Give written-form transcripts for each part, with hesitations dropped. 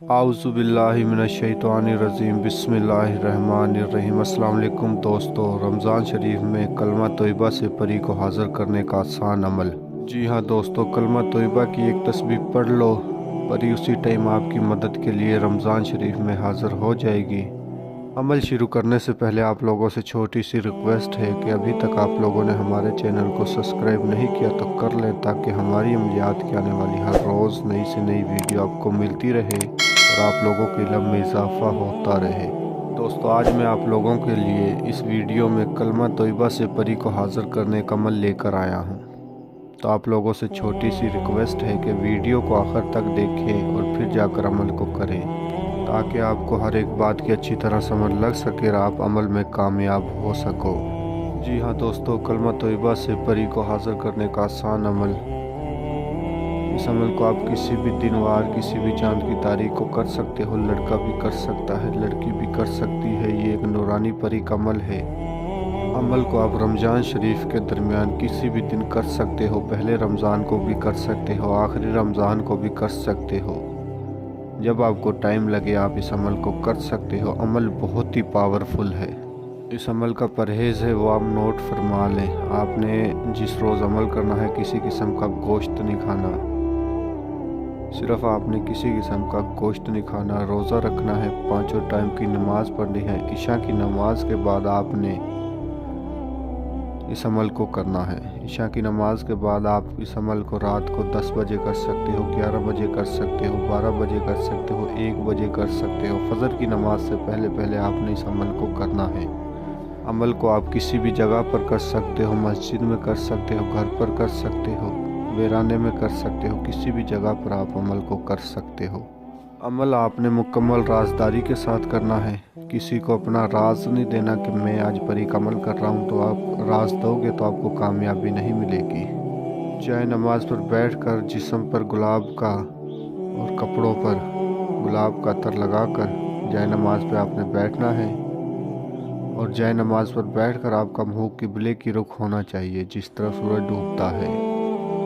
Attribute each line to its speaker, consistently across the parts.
Speaker 1: اعوذ باللہ من الشیطان الرجیم بسم اللہ الرحمن الرحیم۔ السلام علیکم دوستو، رمضان شریف میں کلمہ طیبہ سے پری کو حاضر کرنے کا آسان عمل۔ جی ہاں دوستو، کلمہ طیبہ کی ایک تسبیح پڑھ لو، پری اسی ٹائم آپ کی مدد کے لیے رمضان شریف میں حاضر ہو جائے گی۔ عمل شروع کرنے سے پہلے آپ لوگوں سے چھوٹی سی ریکویسٹ ہے کہ ابھی تک آپ لوگوں نے ہمارے چینل کو سبسکرائب نہیں کیا تو کر لیں، تاکہ ہماری عملیات کی آنے والی ہر روز نئی سے نئی ویڈیو آپ کو ملتی رہے اور آپ لوگوں کے علم میں اضافہ ہوتا رہے۔ دوستو، آج میں آپ لوگوں کے لیے اس ویڈیو میں کلمہ طیبہ سے پری کو حاضر کرنے کا عمل لے کر آیا ہوں۔ تو آپ لوگوں سے چھوٹی سی ریکویسٹ ہے کہ ویڈیو کو آخر تک دیکھیں اور پھر جا کر عمل کو کریں، تاکہ آپ کو ہر ایک بات کی اچھی طرح سمجھ لگ سکے اور آپ عمل میں کامیاب ہو سکو۔ جی ہاں دوستو، کلمہ طیبہ سے پری کو حاضر کرنے کا آسان عمل۔ اس عمل کو آپ کسی بھی دن وار، کسی بھی چاند کی تاریخ کو کر سکتے ہو۔ لڑکا بھی کر سکتا ہے، لڑکی بھی کر سکتی ہے۔ یہ ایک نورانی پری کا عمل ہے۔ عمل کو آپ رمضان شریف کے درمیان کسی بھی دن کر سکتے ہو۔ پہلے رمضان کو بھی کر سکتے ہو، آخری رمضان کو بھی کر سکتے ہو۔ جب آپ کو ٹائم لگے آپ اس عمل کو کر سکتے ہو۔ عمل بہت ہی پاورفل ہے۔ اس عمل کا پرہیز ہے وہ آپ نوٹ فرما لیں۔ آپ نے جس روز عمل کرنا ہے، کسی قسم کا گوشت نہیں کھانا۔ صرف آپ نے کسی قسم کا گوشت نہیں کھانا، روزہ رکھنا ہے، 5 ٹائم کی نماز پڑھنی ہے۔ عشاء کی نماز کے بعد آپ نے اس عمل کو کرنا ہے۔ عشاء کی نماز کے بعد آپ اس عمل کو رات کو 10 بجے کر سکتے ہو، 11 بجے کر سکتے ہو، 12 بجے کر سکتے ہو، 1 بجے کر سکتے ہو۔ فجر کی نماز سے پہلے آپ نے اس عمل کو کرنا ہے۔ عمل کو آپ کسی بھی جگہ پر کر سکتے ہو، مسجد میں کر سکتے ہو، گھر پر کر سکتے ہو، ویرانے میں کر سکتے ہو، کسی بھی جگہ پر آپ عمل کو کر سکتے ہو۔ عمل آپ نے مکمل رازداری کے ساتھ کرنا ہے۔ کسی کو اپنا راز نہیں دینا کہ میں آج پری کا عمل کر رہا ہوں، تو آپ راز دو گے تو آپ کو کامیابی نہیں ملے گی۔ جائے نماز پر بیٹھ کر جسم پر گلاب کا اور کپڑوں پر گلاب کا عطر لگا کر جائے نماز پہ آپ نے بیٹھنا ہے، اور جائے نماز پر بیٹھ کر آپ کا منہ قبلے کی رخ ہونا چاہیے، جس طرف سورج ڈوبتا ہے۔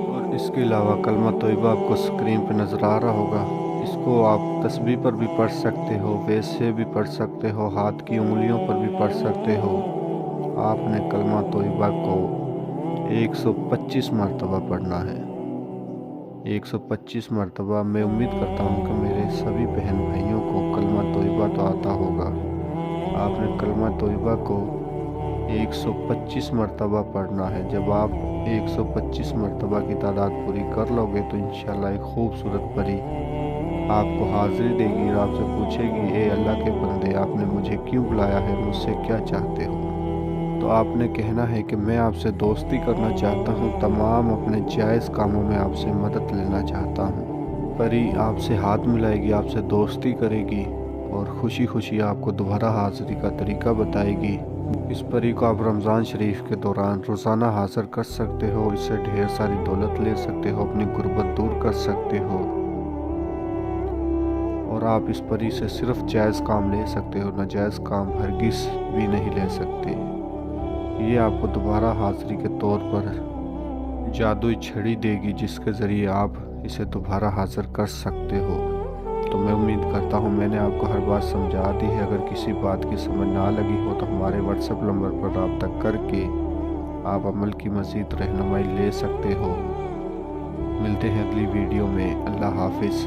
Speaker 1: اور اس کے علاوہ کلمہ طیبہ آپ کو اسکرین پہ نظر آ رہا ہوگا۔ اس کو آپ تسبیح پر بھی پڑھ سکتے ہو، ویسے بھی پڑھ سکتے ہو، ہاتھ کی انگلیوں پر بھی پڑھ سکتے ہو۔ آپ نے کلمہ طیبہ کو 125 مرتبہ پڑھنا ہے۔ 125 مرتبہ۔ میں امید کرتا ہوں کہ میرے سبھی بہن بھائیوں کو کلمہ طیبہ تو آتا ہوگا۔ آپ نے کلمہ طیبہ کو 125 مرتبہ پڑھنا ہے۔ جب آپ 125 مرتبہ کی تعداد پوری کر لو گے تو انشاءاللہ ایک خوبصورت پری آپ کو حاضری دے گی اور آپ سے پوچھے گی، اے اللہ کے بندے، آپ نے مجھے کیوں بلایا ہے، مجھ سے کیا چاہتے ہو؟ تو آپ نے کہنا ہے کہ میں آپ سے دوستی کرنا چاہتا ہوں، تمام اپنے جائز کاموں میں آپ سے مدد لینا چاہتا ہوں۔ پری آپ سے ہاتھ ملائے گی، آپ سے دوستی کرے گی اور خوشی خوشی آپ کو دوبارہ حاضری کا طریقہ بتائے گی۔ اس پری کو آپ رمضان شریف کے دوران روزانہ حاضر کر سکتے ہو۔ اس سے ڈھیر ساری دولت لے سکتے ہو، اپنی غربت دور کر سکتے ہو، اور آپ اس پری سے صرف جائز کام لے سکتے ہو، ناجائز کام ہرگز بھی نہیں لے سکتے۔ یہ آپ کو دوبارہ حاضری کے طور پر جادوئی چھڑی دے گی، جس کے ذریعے آپ اسے دوبارہ حاضر کر سکتے ہو۔ تو میں امید کرتا ہوں میں نے آپ کو ہر بات سمجھا دی ہے۔ اگر کسی بات کی سمجھ نہ لگی ہو تو ہمارے واٹس ایپ نمبر پر رابطہ کر کے آپ عمل کی مزید رہنمائی لے سکتے ہو۔ ملتے ہیں اگلی ویڈیو میں۔ اللہ حافظ۔